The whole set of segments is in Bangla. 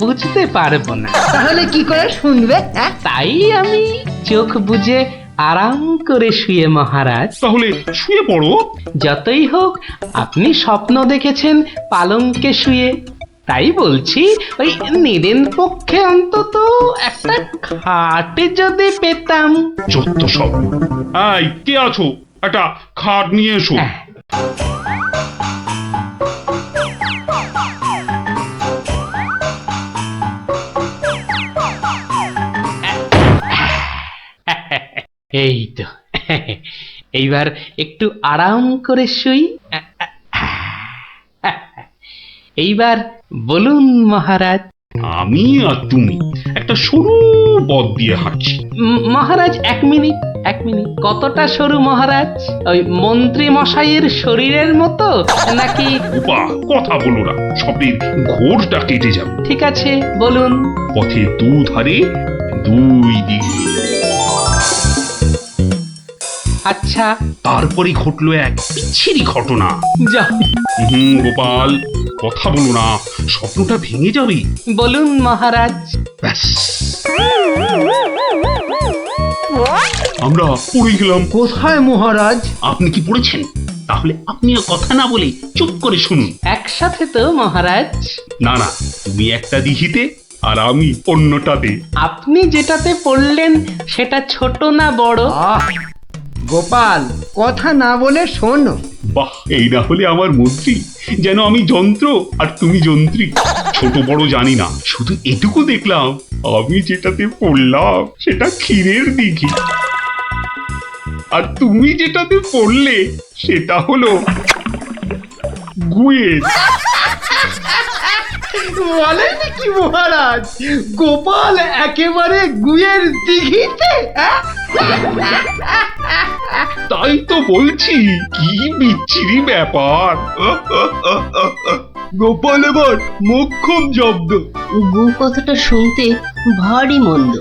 বুঝতে পারবো না। তাহলে কি করে শুনবে? হ্যাঁ, তাই আমি চোখ বুজে আরাম করে শুয়ে মহারাজ। তাহলে শুয়ে পড়ো। যতই হোক আপনি স্বপ্ন দেখেছেন পালঙ্কে শুয়ে, তাই বলছি ওই নিদেন পক্ষে অন্তত একটা খাটে যদি পেতাম। যত সব। এই কে আছো, একটা খাট নিয়ে এসো। হ্যাঁ, এই তো, এইবার একটু আরাম করে শুই। এইবার বলুন মহারাজ। আমি আর তুমি একটা সরু পথ দিয়ে হাঁটছি। মহারাজ এক মিনিট, এক মিনিট। কতটা সরু মহারাজ? ওই মন্ত্রী মশাইয়ের শরীরের মতো নাকি? উপা, কথা বলো না, শব্দের ঘোরটা কেটে যাবে। ঠিক আছে, বলুন। পথে দুধারে দুই দিকে। আচ্ছা, তারপরে ঘটলো এক বিচ্ছিরি ঘটনা। যা গোপাল, কথা বলো না, স্বপ্নটা ভেঙে যাবে। বলুন মহারাজ। ব্যাস, আমরা পড়ে গেলাম। কোথায় মহারাজ? আপনি কি পড়েছেন? তাহলে আপনিও কথা না বলে চুপ করে শুনুন। একসাথে তো মহারাজ। না না, তুমি একটা দিঘিতে আর আমি অন্যটাতে। আপনি যেটাতে পড়লেন সেটা ছোট না বড়? আহ, গোপাল, কথা না বলে শোনো। বাহ, এই না হলে আমার মন্ত্রী, যেন আমি যন্ত্র আর তুমি যন্ত্রী। ছোট বড় জানি না, শুধু এটুকু দেখলাম, আমি যেটাতে পড়লাম সেটা ক্ষীরের দিঘি, আর তুমি যেটাতে পড়লে সেটা হলো গুয়ের। বলেন কি মহারাজ, গোপাল একেবারে গুয়ের দিঘিতে? তাই তো বলছি, কি বিচ্ছিরি ব্যাপার। গোপাল এবার মোক্ষম জব্দ। গু কথাটা শুনতে ভারী মন্দ।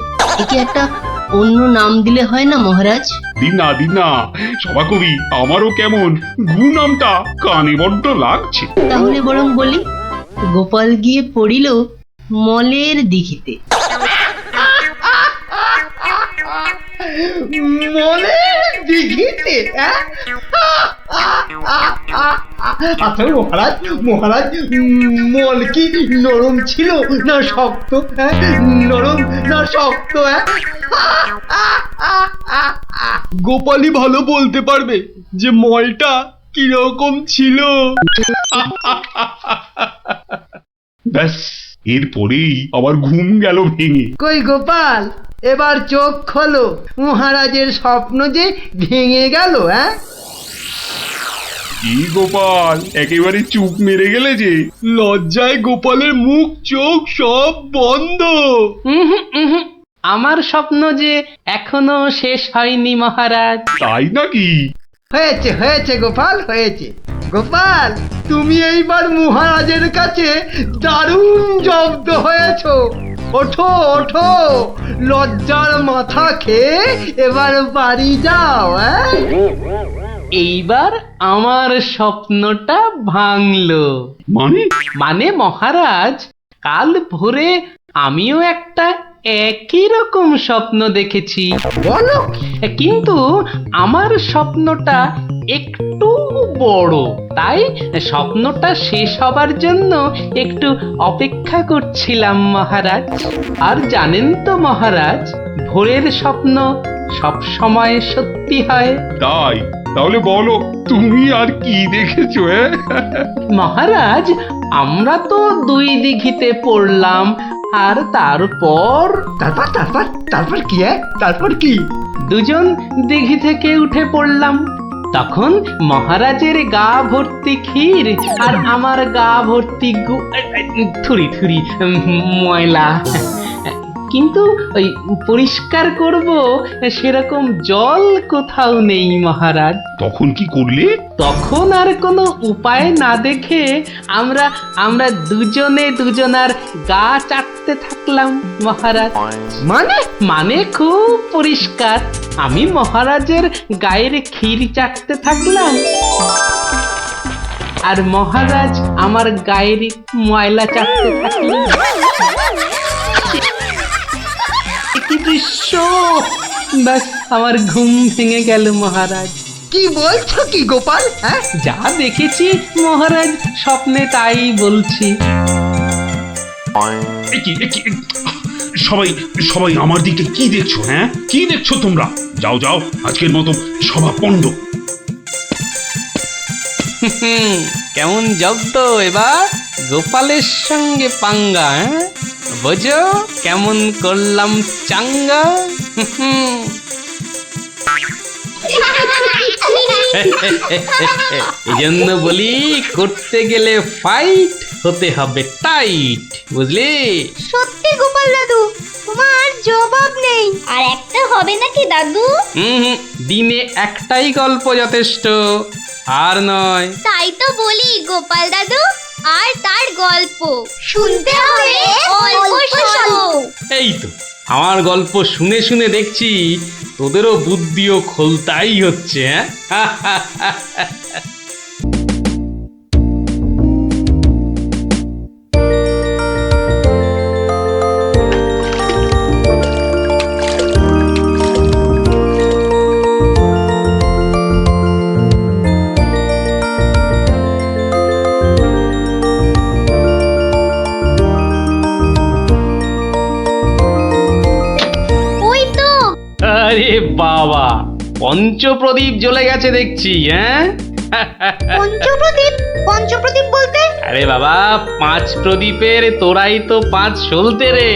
একে একটা অন্য নাম দিলে হয় না মহারাজ? দিনা দিনা, সভাকবি, আমারও কেমন গু নামটা কানে বড্ড লাগছে। তাহলে বরং বলি, গোপাল গিয়ে পড়িল মলের দিঘিতে। মলের দিঘিতে? আচ্ছা মহারাজ, মহারাজ, মল কি নরম ছিল না শক্ত? নরম না শক্ত? গোপালই ভালো বলতে পারবে যে মলটা কিরকম ছিল। ব্যাস, এরপরেই আবার ঘুম গেল ভেঙে। কই গোপাল, এবার চোখ খোলো, মহারাজের স্বপ্ন যে ভেঙে গেল। কি গোপাল, একেবারে চুপ মেরে গেলে যে। লজ্জায় গোপালের মুখ চোখ সব বন্ধ। উহুম, উহুম। আমার স্বপ্ন যে এখনো শেষ হয়নি মহারাজ। তাই নাকি? হয়েছে হয়েছে গোপাল, হয়েছে। গোপাল, তুমি এইবার মহারাজের কাছে দারুণ জব্দ হয়েছো। ওঠো ওঠো, লজ্জার মাথা খেয়ে এবার বাড়ি যাও। এইবার আমার স্বপ্নটা ভাঙলো। মানে? মানে মহারাজ, কাল ভোরে আমিও একটা একই রকম স্বপ্ন দেখেছি, বলো? কিন্তু আমার স্বপ্নটা একটু বড়। তাই স্বপ্নটা শেষ হবার জন্য একটু অপেক্ষা করছিলাম মহারাজ। আর জানেন তো মহারাজ, ভোরের স্বপ্ন সব সময় সত্যি হয়। তাই? তাহলে বলো, তুমি আর কি দেখেছো? মহারাজ, আমরা তো দুই দিঘিতে পড়লাম, আর তারপর তারপর তারপর তারপর কি? তারপর কি? দুজন দিঘি থেকে উঠে পড়লাম। তখন মহারাজের গা ভর্তি ক্ষীর আর আমার গা ভর্তি থুরি থুরি ময়লা। কিন্তু ওই পরিষ্কার করব সেরকম জল কোথাও নেই মহারাজ। তখন কি করলে? তখন আর কোনো উপায় না দেখে আমরা আমরা দুজনে দুজনার গা চাটতে থাকলাম মহারাজ। মানে? মানে খুব পরিষ্কার। আমি মহারাজের গায়ের ক্ষীর চাটতে থাকলাম, আর মহারাজ আমার গায়ের ময়লা চাপতে থাকলো। কি দৃশ্য! ব্যাস আমার ঘুম ভেঙে গেল মহারাজ। কি বলছো কি গোপাল? হ্যাঁ, যা দেখেছি মহারাজ, স্বপ্নে তাই বলছি। সবাই সবাই আমার দিকে কি দেখছো? হ্যাঁ, কি দেখছো তোমরা? যাও যাও, আজকের মতো সভা পণ্ড। কেমন জব্দ এবার গোপালের সঙ্গে পাঙ্গা? বোঝো কেমন করলাম চাঙ্গা। এই জন্য বলি, করতে গেলে ফাইট হতে হবে টাইট, বুঝলি? সত্যি গোপাল দাদু, তোমার জবাব নেই। আর একটা হবে নাকি দাদু? দিনে একটাই গল্প যথেষ্ট, আর নয়। তাই তো বলি গোপাল দাদু, আর তার গল্প শুনতে হবে অল্প স্বল্প। এই তো আমার গল্প শুনে শুনে দেখছি তোদেরও বুদ্ধিও খোলতাই হচ্ছে। ওই তো আরে বাবা, পঞ্চপ্রদীপ জ্বলে গেছে দেখছি। পঞ্চপ্রদীপ। পঞ্চপ্রদীপ বলতে? আরে বাবা, 5 প্রদীপের তোরাই তো 5 সলতে রে।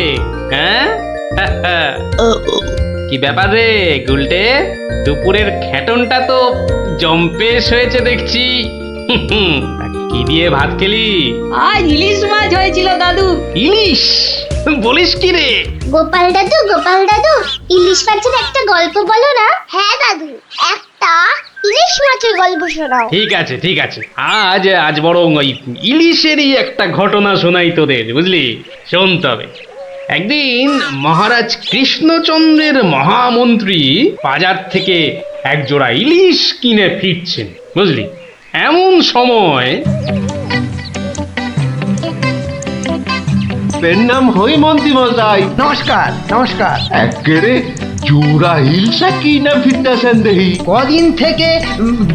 হ্যাঁ, কি ব্যাপার রে গুলটে, দুপুরের খেটনটা তো জম্পেশ হয়েছে দেখছি। তা কি দিয়ে ভাত খেলি? আজ ইলিশ মাছ হয়েছিল দাদু। ইলিশ? বলিস কি রে? গোপাল দাদু, ইলিশ মাছের একটা গল্প বলো না। হ্যাঁ দাদু, একটা ইলিশ মাছের গল্প শোনাও। ঠিক আছে ঠিক আছে, আজ বরং ওই ইলিশেরই একটা ঘটনা শোনাই তোদের, বুঝলি? শোন তবে। একদিন মহারাজ কৃষ্ণচন্দ্রের মহামন্ত্রী বাজার থেকে এক জোড়া ইলিশ কিনে ফিরছেন, বুঝলি? এমন সময় নাম হই মন্ত্রী মশাই। নমস্কার নমস্কার। একেরে জোড়া হিলসা কি না ফিরতেছেন দেখি। কদিন থেকে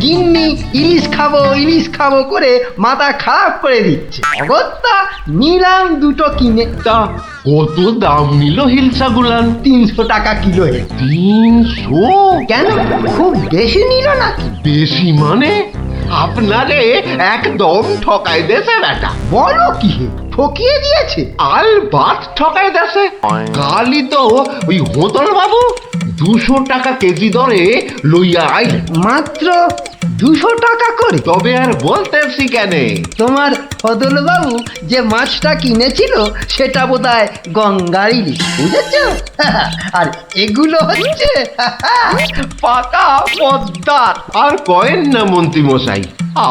গিন্নি ইলিশ খাবো করে মাথা খারাপ করে দিচ্ছে। অগত্যা নিলাম দুটো কিনে। তা কত দাম নিল হিলসা গুলান? 300 টাকা কিলো। 300? কেন, খুব বেশি নিল নাকি? বেশি মানে? আপনারে একদম ঠকাই দেছে বেটা। বলো কি হে, ঠকিয়ে দিয়েছে? আল বাত ঠকাই দেছে। কালই তো ওই হোতল বাবু 200 টাকা কেজি দরে লইয়া আইলেন। মাত্র 200 টাকা করে? তবে আর বলতেছি কেনে, তোমার ফদলবাবু যে মাছটা কিনেছিল সেটা বোধহয় গঙ্গার ইলিশ, বুঝেছ? আর এগুলো হচ্ছে পাকা পদ্মার। আর কয়েন না মন্ত্রী মশাই,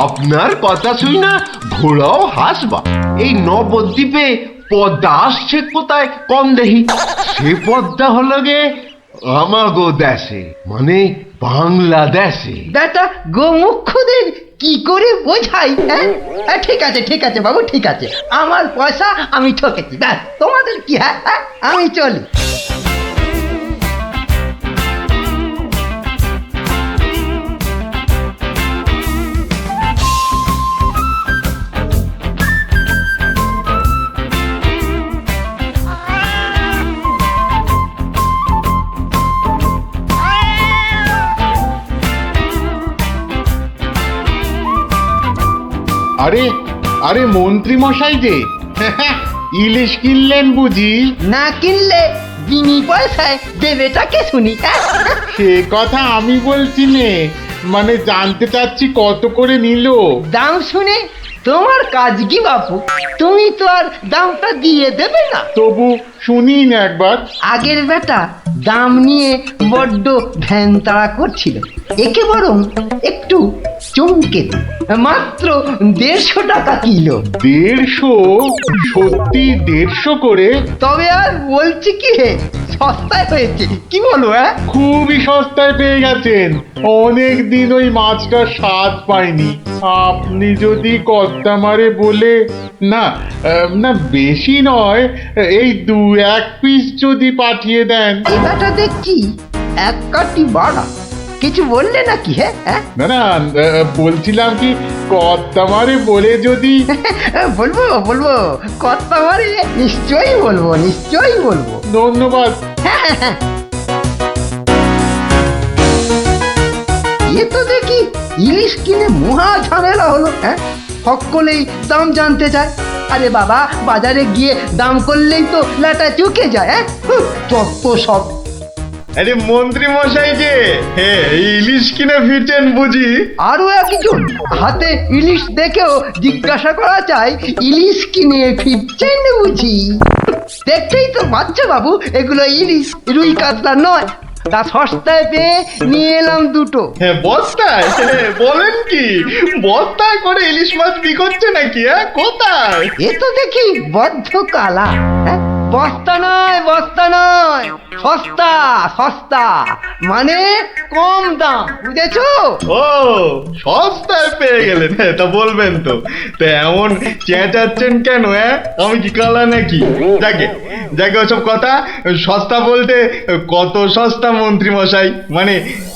আপনার কথা শুই না ঘোড়াও হাসবা। এই নবদ্বীপে পদ্মা আসছে কোথায় কম দেখি। সে পদ্মা হলো গে আমাগো দেশে, মানে বাংলাদেশে। বেটা গোমুখদের কি করে বোঝাই? হ্যাঁ, ঠিক আছে বাবু, ঠিক আছে। আমার পয়সা আমি ঠকেছি, ব্যাস। তোমাদের কি? হ্যাঁ, আমি চলি। আরে আরে মন্ত্রী মশাই যে ইলিশ কিনলেন বুঝি? না কিনলে বিনি পয়সায় দেবেটাকে শুনি। সে কথা আমি বলছি নে, মানে জানতে চাচ্ছি কত করে নিল। দাম শুনে তোমার কাজ কি বাপু? তুমি তো আর দামটা দিয়ে দেবে না। তবু শুনি না একবার। আগের বেটা দাম নিয়ে বড্ড ভ্যান তাড়া করছিল। একে বরং একটু চমকে দিই। মাত্র 150 টাকা কিলো। 150? সত্যি 150 করে? তবে আর বলছি কি হে, সস্তায় হয়েছে, কি বলো? খুবই সস্তায় পেয়ে গেছেন। অনেক দিন ওই মাছটার স্বাদ পাইনি। আপনি যদি কর্তা মারে বলে না না বেশি নয়, এই 2-1 পিস যদি পাঠিয়ে দেন। এবারটা দেখছি এক কাটি বাড়া। কিছু বললে নাকি? হ্যাঁ না না, বলছিলাম কি কর্তা মারে বলে যদি। বলবো বলবো, কথা মারে নিশ্চয়ই বলবো, নিশ্চয়ই বলবো। ধন্যবাদ। এ তো দেখি ইলিশ কিনে মহা ঝামেলা হলো। সকলেই দাম জানতে চায়। আরে বাবা, বাজারে গিয়ে দাম করলেই তো লাটা চুকে যায়। যত সব। আরে মন্ত্রী মশাই যে ইলিশ কিনে ফিরছেন বুঝি? আরো একজন হাতে ইলিশ দেখেও জিজ্ঞাসা করা চাই, ইলিশ কিনে ফিরছেন বুঝি? দেখতেই তো বাচ্চা বাবু, এগুলো ইলিশ, রুই কাতলা নয়। তা সস্তায় পেয়ে নিয়ে এলাম দুটো। বস্তায়? বলেন কি, বস্তায় করে ইলিশ মাছ বিকোচ্ছে নাকি? কোথায়? এ তো দেখি বদ্ধ কালা। বস্তা নয়, বস্তা নয়, সস্তা সস্তা, মানে কম দাম, বুঝেছো? ও, সস্তায় পেয়ে গেলেন? তা বলবেন তো। তা এমন চেঁচাচ্ছেন কেন? আমি কি কালা নাকি? যাকে যাকে ওসব কথা। সস্তা বলতে কত সস্তা মন্ত্রী মশাই? মানে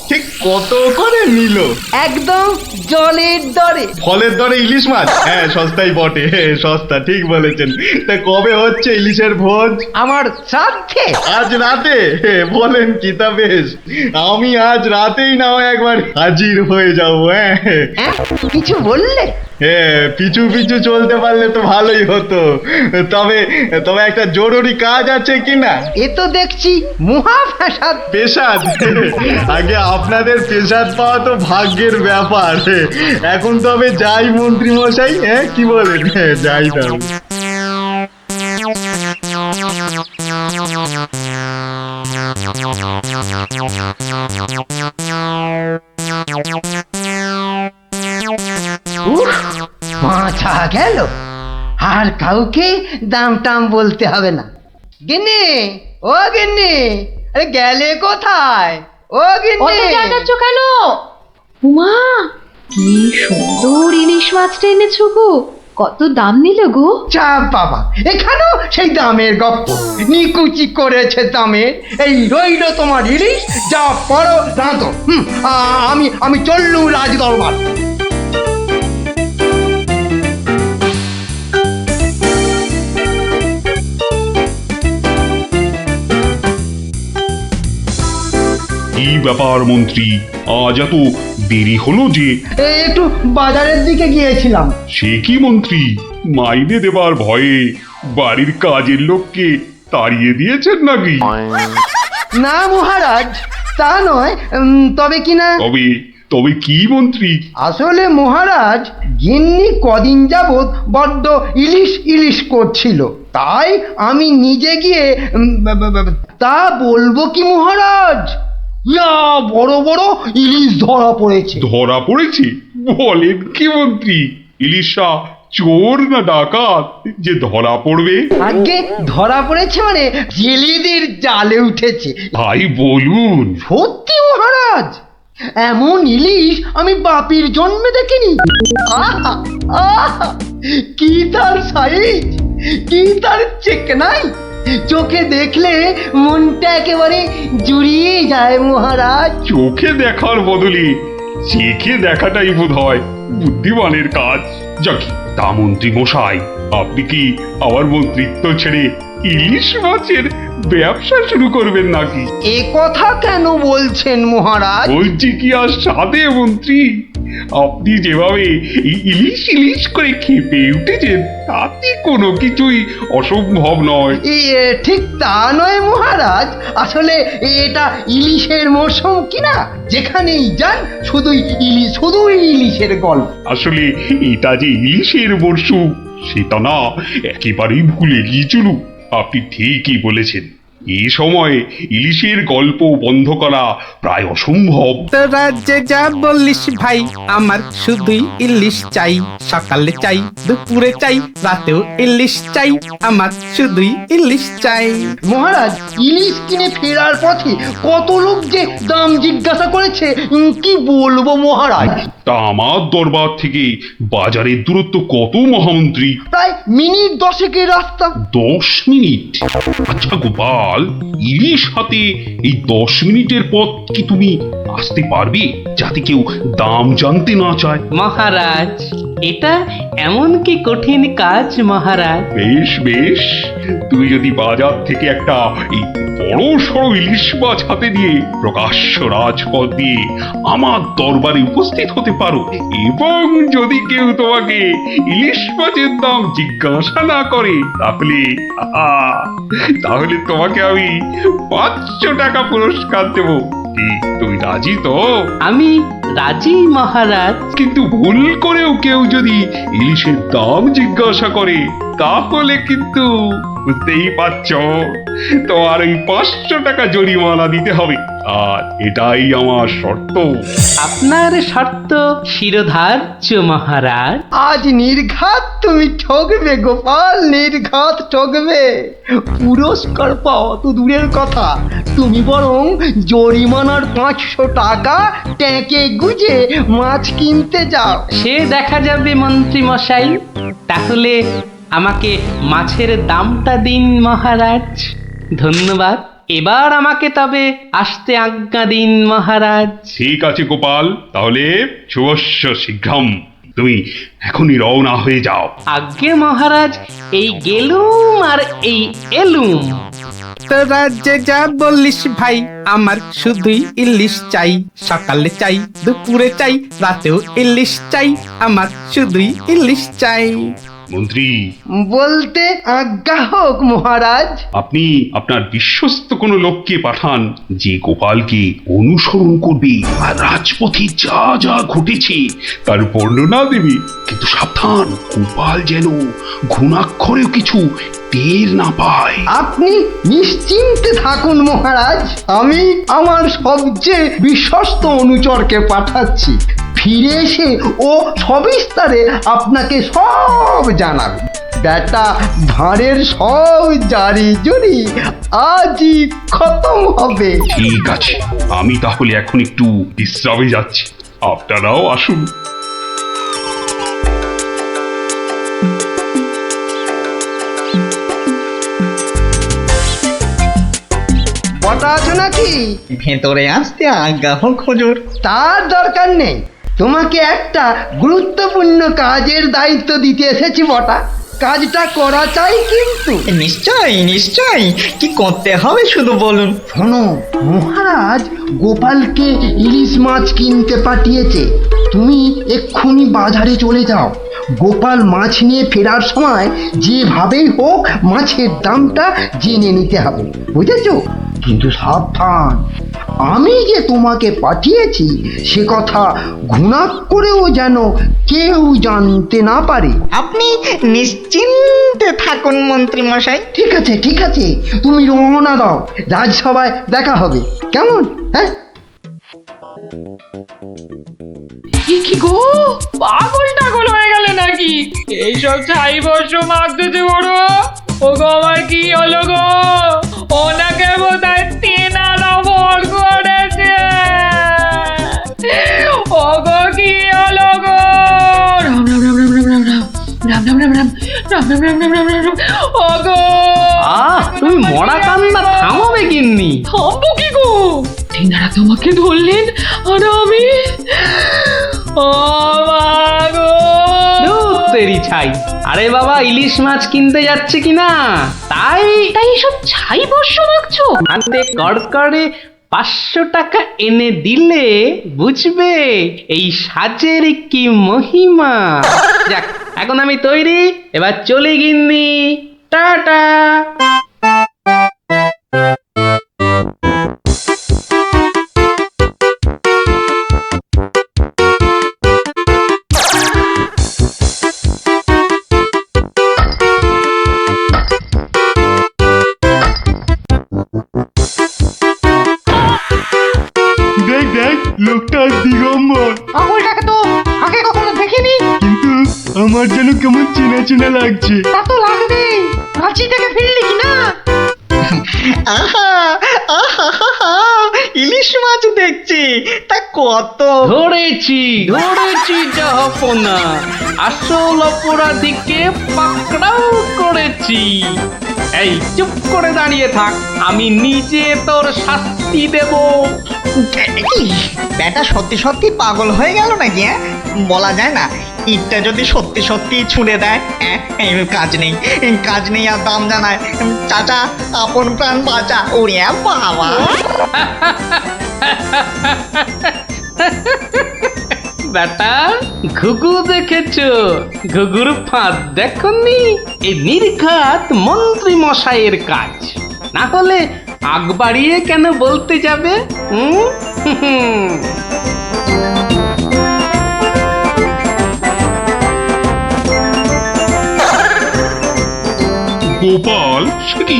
ঠিক কত করে নিল? একদম জলের দরে। ফলের দরে ইলিশ মাছ? সস্তাই বটে, সস্তা, ঠিক বলেছেন। তা কবে হচ্ছে ইলিশের ভোজ? আমার শ্রাদ্ধে। আজ রাতে? বলেন কি? তা বেশ, আমি আজ রাতেই না হয় একবার হাজির হয়ে যাবো। কিছু বললে? পিছু পিছু চলতে পারলে তো ভালোই হতো। তবে তবে একটা জরুরি কাজ আছে কিনা? এ তো দেখছি মহা ফ্যাসাদ। পেশাদ? আগে আপনাদের পেশাদ পাওয়া তো ভাগ্যের ব্যাপার। এখন তবে যাই মন্ত্রী মশাই, কি বলেন? যাই তবে। মাথা গেল, আর কাউকে দাম টাম বলতে হবে না। গিন্নি, ও গিন্নি, আরে গেলে কোথায়? ও গিন্নি, কেন? উমা, কি সুন্দর ইলিশ মাছটা এনেছো গো! কত দাম নিল গো? চা বাবা, এখানেও সেই দামের গপ্প। নিকুচি করেছে দামে। এই রইল তোমার ইলিশ, যা পড়ো রাঁধো। আমি চললুম রাজ দরবার। কি ব্যাপার মন্ত্রী, আজ এত দেরি হলো যে? একটু বাজারের দিকে গিয়েছিলাম। সে কি মন্ত্রী, মাইনে দেবার ভয়ে বাড়ির কাজের লোককে তাড়িয়ে দিয়েছেন নাকি? না মহারাজ, তা নয়। তবে কিনা। তবে তবে কি মন্ত্রী? আসলে মহারাজ, গিন্নি কদিন যাবৎ বড্ড ইলিশ ইলিশ করছিল, তাই আমি নিজে গিয়ে তা বলবো কি মহারাজ, ইয়া বড় বড় ইলিশ ধরা পড়েছে। ধরা পড়েছে? বলেন কি মন্ত্রী? ইলিশা চোর না ডাকাত যে ধরা পড়বে? আগে ধরা পড়েছে মানে জেলেদের জালে উঠেছে। ভাই বলুন। সত্যি মহারাজ, এমন ইলিশ আমি বাপির জন্মে দেখিনি। আহা, আহা, কি তার সাইজ, কি তার চেকনাই, চোখে দেখলে মনটা একেবারে জুড়িয়ে যায় মহারাজ। চোখে দেখার বদলে চেখে দেখাটাই বোধ হয় বুদ্ধিমানের কাজ। যাক, তা মন্ত্রী মশাই, আপনি কি আমার মন্ত্রিত্ব ছেড়ে ইলিশ মাছের ব্যবসা শুরু করবেন নাকি? এ কথা কেন বলছেন মহারাজ? বলছি কি আর সাধে মন্ত্রী, আপনি যেভাবে এই ইলিশ ইলিশ করে খেপে উঠেছেন তাতে কোনো কিছুই অসম্ভব নয়। ঠিক তা নয় মহারাজ, আসলে এটা ইলিশের মরশুম কিনা, যেখানেই যান শুধুই ইলিশ, শুধুই ইলিশের গল্প। আসলে এটা যে ইলিশের মরশুম সেটা না একেবারেই ভুলে গিয়েছিল। আপনি ঠিকই বলেছেন। এই সময় ইলিশের গল্প বন্ধ করা প্রায় অসম্ভব। তোরা যে যা বলিস ভাই, আমার শুধুই ইলিশ চাই। সকালে চাই, দুপুরে চাই, রাতেও ইলিশ চাই। আমার শুধুই ইলিশ চাই। মহারাজ, ইলিশ কিনে ফেরার পথে কত লোক যে দাম জিজ্ঞাসা করেছে, কি বলবো মহারাজ। তা আমার দরবার থেকে বাজারের দূরত্ব কত মহামন্ত্রী? প্রায় মিনিট 10 রাস্তা। 10 মিনিট? আচ্ছা গোপাল, ইলিশ হাতে এই 10 মিনিটের পথ কি তুমি আসতে পারবে, যাতে কেউ দাম জানতে না চায়? মহারাজ, এটা এমন কি কঠিন কাজ মহারাজ? বেশ বেশ, তুমি যদি বাজার থেকে একটা এই বড় সড়ো ইলিশ মাছ হাতে নিয়ে প্রকাশ্য রাজপথ দিয়ে আমার দরবারে উপস্থিত হতে পারো, এবং যদি কেউ তোমাকে ইলিশ মাছের দাম জিজ্ঞাসা না করে, তাহলে তোমাকে আমি 500 টাকা পুরস্কার দেবো। কি তুমি রাজি তো? আমি রাজি মহারাজ। কিন্তু ভুল করেও কেউ যদি ইলিশের দাম জিজ্ঞাসা করে, তাহলে কিন্তু বুঝতেই পারছ, তোমার ওই 500 টাকা জরিমানা দিতে হবে। আর এটাই আমার শর্ত। আপনার শর্ত শিরোধার্য মহারাজ। আজ নির্ঘাত তুমি ঠকবে গোপাল, নির্ঘাত ঠকবে। পুরস্কার পাওয়া তো দূরের কথা, তুমি বরং জরিমানার 500 টাকা ট্যাঁকে গুজে মাছ কিনতে যাও। সে দেখা যাবে মন্ত্রী মশাই। তাহলে আমাকে মাছের দামটা দিন মহারাজ। ধন্যবাদ। এবার আমাকে তবে আসতে আজ্ঞা দিন মহারাজ। ঠিক আছে গোপাল, তাহলে শুভস্য শীঘ্রম। তুমি এখনই রওনা হয়ে যাও। আজ্ঞে মহারাজ, এই গেলুম আর এই এলুম। তোরা যে যা বলিস ভাই, আমার শুধুই ইলিশ চাই। সকালে চাই, দুপুরে চাই, রাতেও ইলিশ চাই। আমার শুধুই ইলিশ চাই। মন্ত্রী, বলতে আজ্ঞা হোক মহারাজ। আপনি আপনার বিশ্বস্ত কোনো লোককে পাঠান, যে গোপালকে অনুসরণ করবে আর রাজপথে যা যা ঘটেছে তার বর্ণনা দেবে। কিন্তু সাবধান, গোপাল যেন ঘুণাক্ষরেও কিছু টের না পায়। আপনি নিশ্চিন্তে থাকুন মহারাজ, আমি আমার সবচেয়ে বিশ্বস্ত অনুচরকে পাঠাচ্ছি। ফিরে এসে ও সবিস্তারে আপনাকে সব জানাবে। বেটা ভাঁড়ের সব জারি জুরি আজই খতম হবে। ঠিক আছে, আমি তাহলে এখন একটু বিশ্রামে যাচ্ছি, আপনারাও আসুন। বটা আছো নাকি? ভেতরে আসতে আজ্ঞা হোক হুজুর। তার দরকার নেই, তোমাকে একটা গুরুত্বপূর্ণ কাজের দায়িত্ব দিতে এসেছি বটা। কাজটা করা চাই কিন্তু। নিশ্চয়ই নিশ্চয়ই, কি করতে হবে শুধু বলুন। শোনো, মহারাজ গোপালকে ইলিশ মাছ কিনতে পাঠিয়েছে। তুমি এক্ষুনি বাজারে চলে যাও। গোপাল মাছ নিয়ে ফেরার সময় যেভাবেই হোক মাছের দামটা জেনে নিতে হবে, বুঝেছো? কিন্তু সাবধান, আমি যে তোমাকে পাঠিয়েছি সে কথা ঘুণাক্ষরেও যেন কেউ জানতে না পারে। আপনি নিশ্চিন্তে থাকুন মন্ত্রী মশাই। ঠিক আছে ঠিক আছে, তুমি রওনা দাও, রাজসভায় দেখা হবে, কেমন? হ্যাঁ, কি গো, পাগল টাগল হয়ে গেলে নাকি? এইসব ছাই বর্ষ মাগতেছে বড়। ও গো, আমার কি হলো গো? ওনাকে বোধহয় তেনারা ভর করেছে। ও গো, কি হলো গো? রাম রাম রাম রাম রাম রাম রাম রাম রাম রাম রাম রাম রাম রাম রাম রাম রাম। ও গো, তুমি মরা কান্না থামাবে গিন্নি? থামবো কি গো? তেনারা তোমাকে ধরলেন আর আমি ও মা গো। ধুর তেরি ছাই। আরে বাবা, ইলিশ মাছ কিনতে যাচ্ছে কিনা, তাই এসব ছাই বর্ষ মাগছো? হাতে কড়কড়ে 500 টাকা এনে দিলে বুঝবে এই সাজের কি মহিমা। যাক, এখন আমি তৈরি, এবার চলে গিন্নি। টাটা। লোকটা দিগম্বর। পাগলটাকে তো আগে কখনো দেখিনি। কিন্তু আমার যেন কেমন চেনা চেনা লাগছে। তা তো লাগবেই, কাঁচি থেকে ফিরলি কি না? আহা আহা, ইলিশ মাছ দেখছি, তা কত? ধরেছি জাহাপনা, আসল অপরাধীকে পাকড়াও করেছি। এই চুপ করে দাঁড়িয়ে থাক, আমি নিজে তোর শাস্তি দেব। কি ব্যাটা সত্যি সত্যি পাগল হয়ে গেল নাকি? বলা যায় না, ইটটা যদি সত্যি সত্যি ছুঁড়ে দেয়। কাজ নেই আর দাম জানায়। চাচা, আপন প্রাণ বাঁচা। ওরে বাবা! বেটা, ঘুঘু দেখেছো? ঘুঘুর ফাঁদ দেখনি? এই নির্ঘাত মন্ত্রী মশাইয়ের কাজ। না হলে আগ বাড়িয়ে কেন বলতে যাবে? গোপাল, সে কি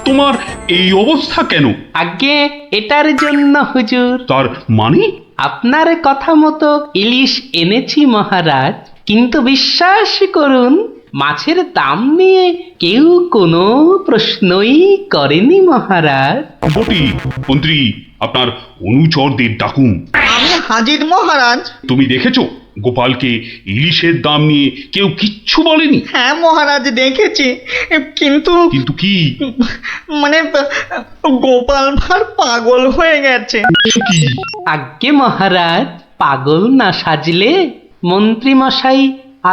তোমার এই অবস্থা কেন? আগে এটার জন্য হুজুর। তার মানে? আপনার কথা মতো ইলিশ এনেছি মহারাজ, কিন্তু বিশ্বাস করুন, মাছের দাম নিয়ে কেউ কোনো প্রশ্নই করেনি মহারাজ। বটি মন্ত্রী, আপনার অনুচরদের ডাকুন। আমি হাজির মহারাজ। তুমি দেখেছো গোপালকে ইলিশের দাম নিয়ে কেউ কিচ্ছু বলেনি? হ্যাঁ মহারাজ, দেখেছি। কিন্তু কিন্তু কি? মানে গোপাল ভাঁড় পাগল হয়ে গেছে। কি? আজ্ঞে মহারাজ, পাগল না সাজলে মন্ত্রী মশাই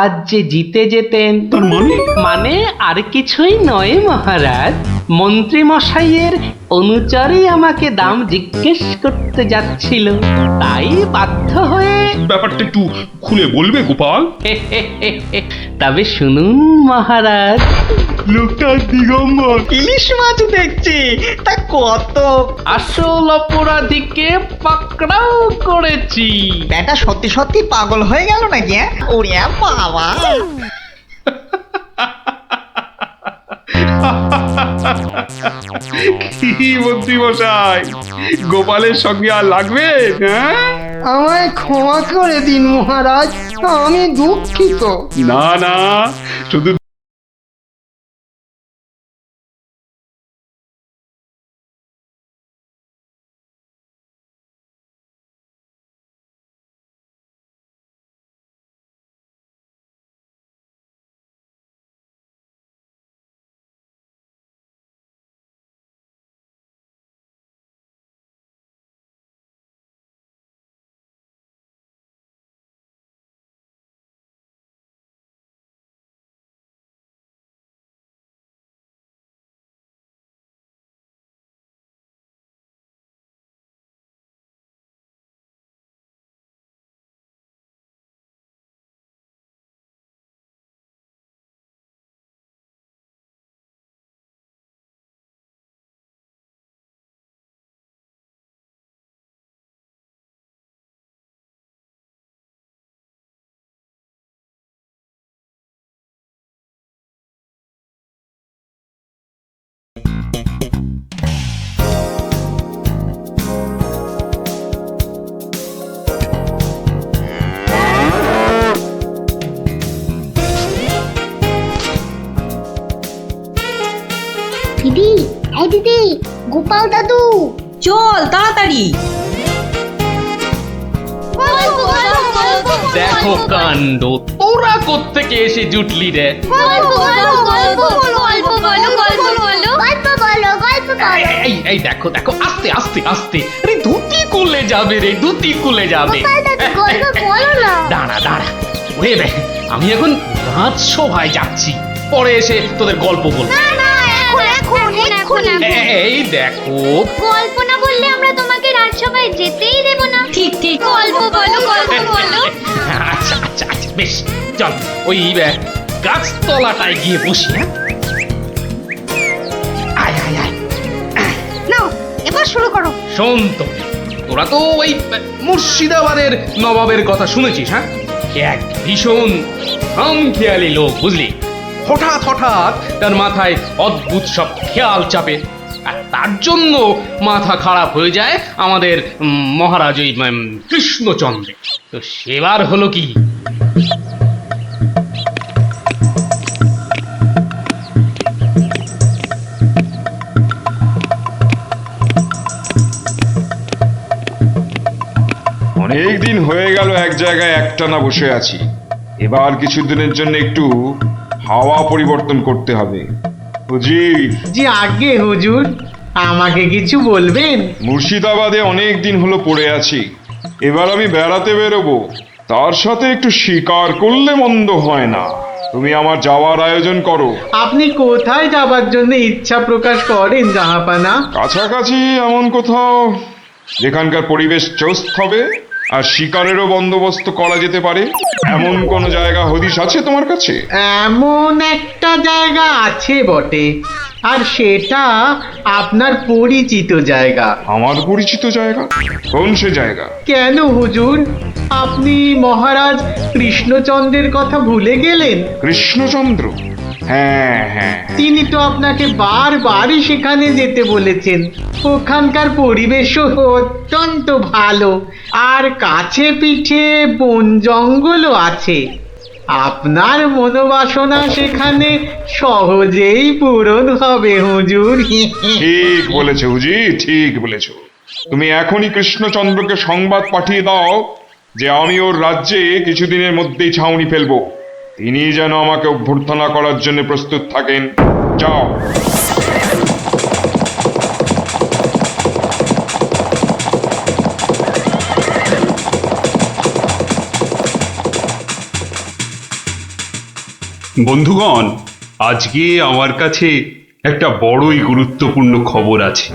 আজ যে জিতে যেতেন। তার মানে? মানে আর কিছুই নয় মহারাজ, মন্ত্রী মশাইয়ের অনুচরই আমাকে দাম জিজ্ঞেস করতে যাচ্ছিল, তাই বাধ্য হয়ে। ব্যাপারটা একটু খুলে বলবে গোপাল? তবে শুনুন মহারাজ। লোকটা দিগম্বর। ইলিশ মাছ দেখছি, তা কত? আসল অপরাধীকে পাকড়াও করেছি। ব্যাটা সত্যি সত্যি পাগল হয়ে গেল নাকি? ওরে বাবা! কি মন্ত্রী মশাই, গোপালের সঙ্গে আর লাগবে? হ্যাঁ, আমায় ক্ষমা করে দিন মহারাজ, আমি দুঃখিত। না না, শুধু দিদি, এই দিদি, গোপাল দাদু, চল তাড়াতাড়ি। দেখো কাণ্ড, তোরা কোত্থেকে এসে জুটলি রে? এই দেখো দেখো, আস্তে আস্তে আস্তে। আরে ধুতি খুলে যাবে রে, ধুতি খুলে যাবে। দাঁড়া দাঁড়া, ওরে রে, আমি এখন রাজসভায় যাচ্ছি, পরে এসে তোদের গল্প বলবো। এই দেখো, গল্প না বললে আমরা তোমাকে রাজসভায় যেতেই দেব না। ঠিক ঠিক, গল্প বলো, গল্প বলো। আচ্ছা আচ্ছা আচ্ছা, বেশ, চল ওই গাছতলাটায় গিয়ে বসি। হ্যাঁ, আয় আয় আয়। নাও, এবার শুরু করো। শোন তো, তোরা তো ওই মুর্শিদাবাদের নবাবের কথা শুনেছিস? হ্যাঁ, এক ভীষণ খামখেয়ালি লোক, বুঝলি। হঠাৎ হঠাৎ তার মাথায় অদ্ভুত সব খেয়াল চাপে। আর তার জন্য মাথা খারাপ হয়ে যায় আমাদের মহারাজ ওই কৃষ্ণচন্দ্রের। তো সেবার হলো কি, অনেক দিন হয়ে গেল এক জায়গায় একটানা বসে আছি। এবার কিছুদিনের জন্য একটু হাওয়া পরিবর্তন করতে হবে। হুজির, জি আগে হুজুর, আমাকে কিছু বলবেন? মুর্শিদাবাদে অনেক দিন হলো পড়ে আছি, এবার আমি বেড়াতে বেরোবো, তার সাথে একটু শিকার করলে মন্দ হয় না। তুমি আমার যাওয়ার আয়োজন করো। আপনি কোথায় যাবার জন্য ইচ্ছা প্রকাশ করেন জাহাপানা? কাছাকাছি এমন কোথাও যেখানকার পরিবেশ চোস্ত হবে আর শিকারেরও বন্দোবস্ত করা যেতে পারে, এমন কোন জায়গা হদিশ আছে তোমার কাছে? এমন একটা জায়গা আছে বটে, আর সেটা আপনার পরিচিত জায়গা। আমার পরিচিত জায়গা? কোন সে জায়গা? কেন হুজুর, আপনি মহারাজ কৃষ্ণচন্দ্রের কথা ভুলে গেলেন? কৃষ্ণচন্দ্র? হ্যাঁ হ্যাঁ, তিনি তো আপনাকে বারবারই সেখানে যেতে বলেছেন। ওখানকার পরিবেশও অত্যন্ত ভালো, আর কাছে পিঠে বন জঙ্গলও আছে। আপনার মনোবাসনা সেখানে সহজেই পূরণ হবে হুজুর। ঠিক বলেছো হুজি, ঠিক বলেছো। তুমি এখনই কৃষ্ণচন্দ্রকে সংবাদ পাঠিয়ে দাও যে আমি ওর রাজ্যে কিছুদিনের মধ্যেই ছাউনি ফেলবো। তিনি যেন আমাকে অভ্যর্থনা করার জন্য প্রস্তুত থাকেন। যাও। বন্ধুগণ, আজকে আমার কাছে একটা বড়ই গুরুত্বপূর্ণ খবর আছে।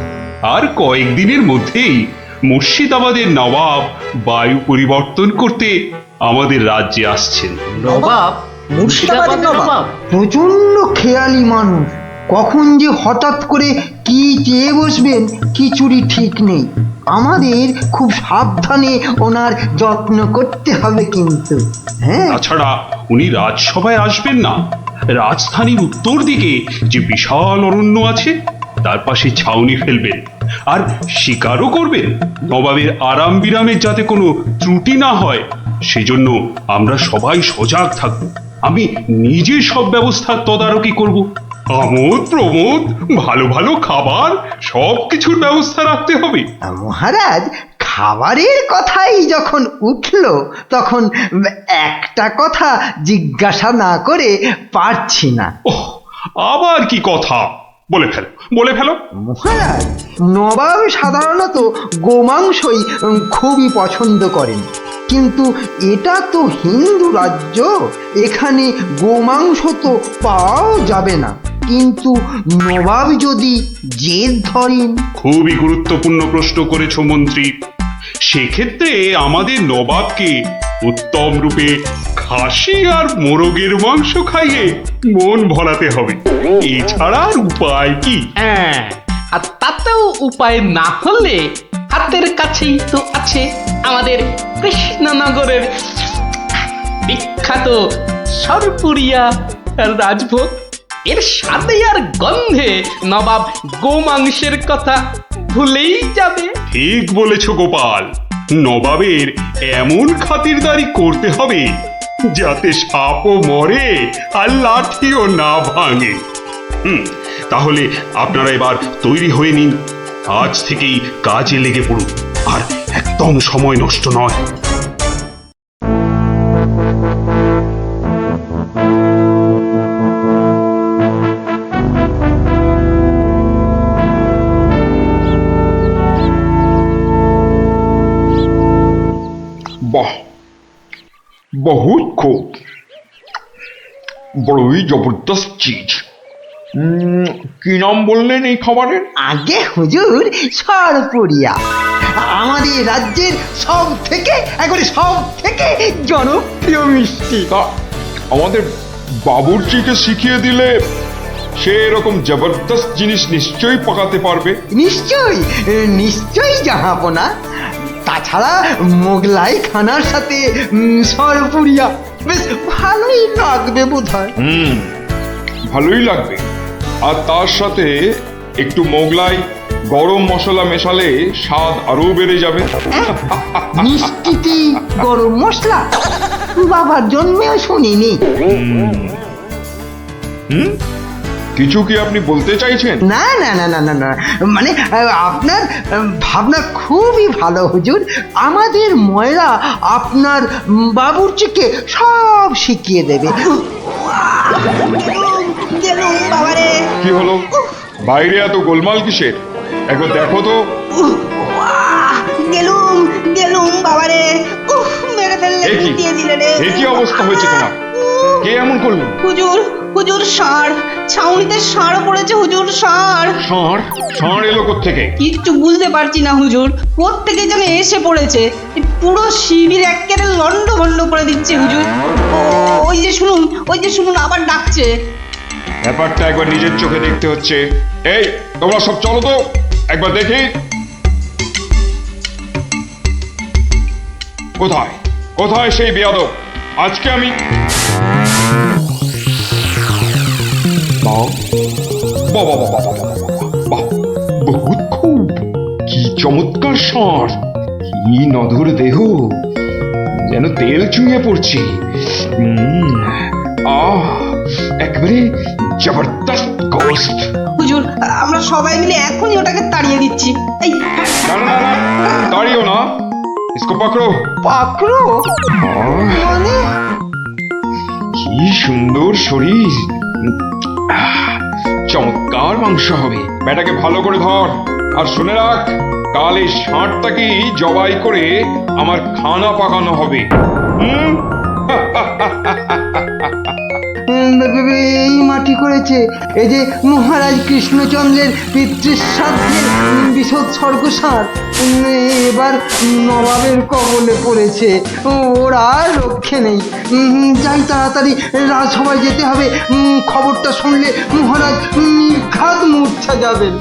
আর কয়েকদিনের মধ্যেই মুর্শিদাবাদের নবাব বায়ু পরিবর্তন করতে আমাদের রাজ্যে আসছেন। নবাব? মুর্শিদাবাদের নবাব? প্রচন্ড খেয়ালি মানুষ, কখন যে হঠাৎ করে কি চেয়ে বসবেন কিছুরই ঠিক নেই। আমাদের খুব সাবধানে ওনার যত্ন করতে হবে কিন্তু। হ্যাঁ, তাছাড়া উনি রাজসভায় আসবেন না, রাজধানীর উত্তর দিকে যে বিশাল অরণ্য আছে তার পাশে ছাউনি ফেলবেন, আর শিকারও করবেন। নবাবের আরাম বিরামের যাতে কোনো ত্রুটি না হয় সেজন্য আমরা সবাই সজাগ থাকব। আমি নিজে সব ব্যবস্থার তদারকি করব। আমোদ প্রমোদ, ভালো ভালো খাবার, সব কিছুর ব্যবস্থা রাখতে হবে। মহারাজ, খাবারের কথাই যখন উঠলো তখন একটা কথা জিজ্ঞাসা না করে পারছি না। ওহ, আবার কি কথা? বলে ফেলো, বলে ফেলো। মহারাজ, নবাব সাধারণত গোমাংসই খুবই পছন্দ করেন, কিন্তু এটা তো হিন্দু রাজ্য, এখানে গোমাংস তো পাওয়াও যাবে না। কিন্তু নবাব যদি জেদ ধরেন। খুবই গুরুত্বপূর্ণ প্রশ্ন করেছো মন্ত্রী। সেক্ষেত্রে আমাদের নবাবকে উত্তম রূপে খাসি আর মোরগের মাংস খাইয়ে মন ভরাতে হবে। এছাড়া আর উপায় কি? হ্যাঁ, আর তাতেও উপায় না হলে হাতের কাছেই তো আছে আমাদের কৃষ্ণনগরের বিখ্যাত সরপুরিয়া রাজভোগ। এর স্বাদে আর গন্ধে নবাব গোমাংসের কথা ভুলেই যাবে। ঠিক বলেছো গোপাল, নবাবের এমন খাতিরদারি করতে হবে যাতে সাপও মরে আর লাঠিও না ভাঙে। তাহলে আপনারা এবার তৈরি হয়ে নিন, আজ থেকেই কাজে লেগে পড়ুন, আর একদম সময় নষ্ট নয়। বাহ, বহুত খুব, বড়ই জবরদস্ত চিজ। কি নাম বললেন এই খাবারের? আগে হুজুর, সরপুরিয়া আমাদের রাজ্যের সব থেকে জনপ্রিয় মিষ্টি। তা আমাদের বাবুর্চিকে শিখিয়ে দিলে সে এরকম জবরদস্ত জিনিস নিশ্চয়ই পাকাতে পারবে। নিশ্চয়ই জাহাপনা। তাছাড়া মোগলাই খানার সাথে সরপুরিয়া বেশ ভালোই লাগবে বোধহয়। ভালোই লাগবে। আর তার সাথে একটু মোগলাই গরম মশলা মেশালে স্বাদ আরো বেড়ে যাবে। মিষ্টিতে গরম মশলা বাবার জন্মেও শুনিনি। হুম, কিছু কি আপনি বলতে চাইছেন? না না না না না না, মানে আপনার ভাবনা খুবই ভালো হুজুর। আমাদের ময়রা আপনার বাবুর্চিকে সব শিখিয়ে দেবে। বাবারে কি হলো, বাইরে এত গোলমাল কিসের? একবার দেখো তো। গেলুম বাবারে, মেরে ফেললে, এ কি? দিয়ে দিলে রে। এ কি অবস্থা হয়েছে তোমার? কে এমন করলো? হুজুর ষাঁড়, ছাউনিতে ষাঁড় পড়েছে হুজুর, ষাঁড়। ষাঁড়? ষাঁড় এলো কোত্থেকে? কিচ্ছু বুঝতে পারছি না হুজুর, কোত্থেকে যেন এসে পড়েছে। এই পুরো শিবির একেবারে লন্ড ভন্ড করে দিচ্ছে হুজুর। ওই যে শুনুন আবার ডাকছে। ব্যাপারটা একবার নিজের চোখে দেখতে হচ্ছে। এই তোমরা সব চলো তো, একবার দেখি। কোথায় কোথায় সেই বেয়াদব? আজকে আমি বহুত খুব, কি চমৎকার ষাঁড়, কি নধর দেহ, যেন তেল চুইয়ে পড়ছে। একেবারে জবরদস্ত গোস্ত। হুজুর আমরা সবাই মিলে এখনই ওটাকে তাড়িয়ে দিচ্ছি। এই না না না, দাঁড়িও না, ইসকো পাকড়ো। পাকড়ো মানে? কি সুন্দর শরীর, চমৎকার মাংস হবে। বেটাকে ভালো করে ধর, আর শুনে রাখ, কাল এই ষাঁড়টাকেই জবাই করে আমার খানা পাকানো হবে। এই মাটি করেছে, এই যে মহারাজ কৃষ্ণচন্দ্রের পিতৃশ্রাদ্ধের বিশদ স্বর্গসার এবার নবাবের কবলে পড়েছে। ওর আর রক্ষে নেই। যাই তাড়াতাড়ি রাজসভায় যেতে হবে। খবরটা শুনলে মহারাজ নির্ঘাত মূর্ছা যাবেন।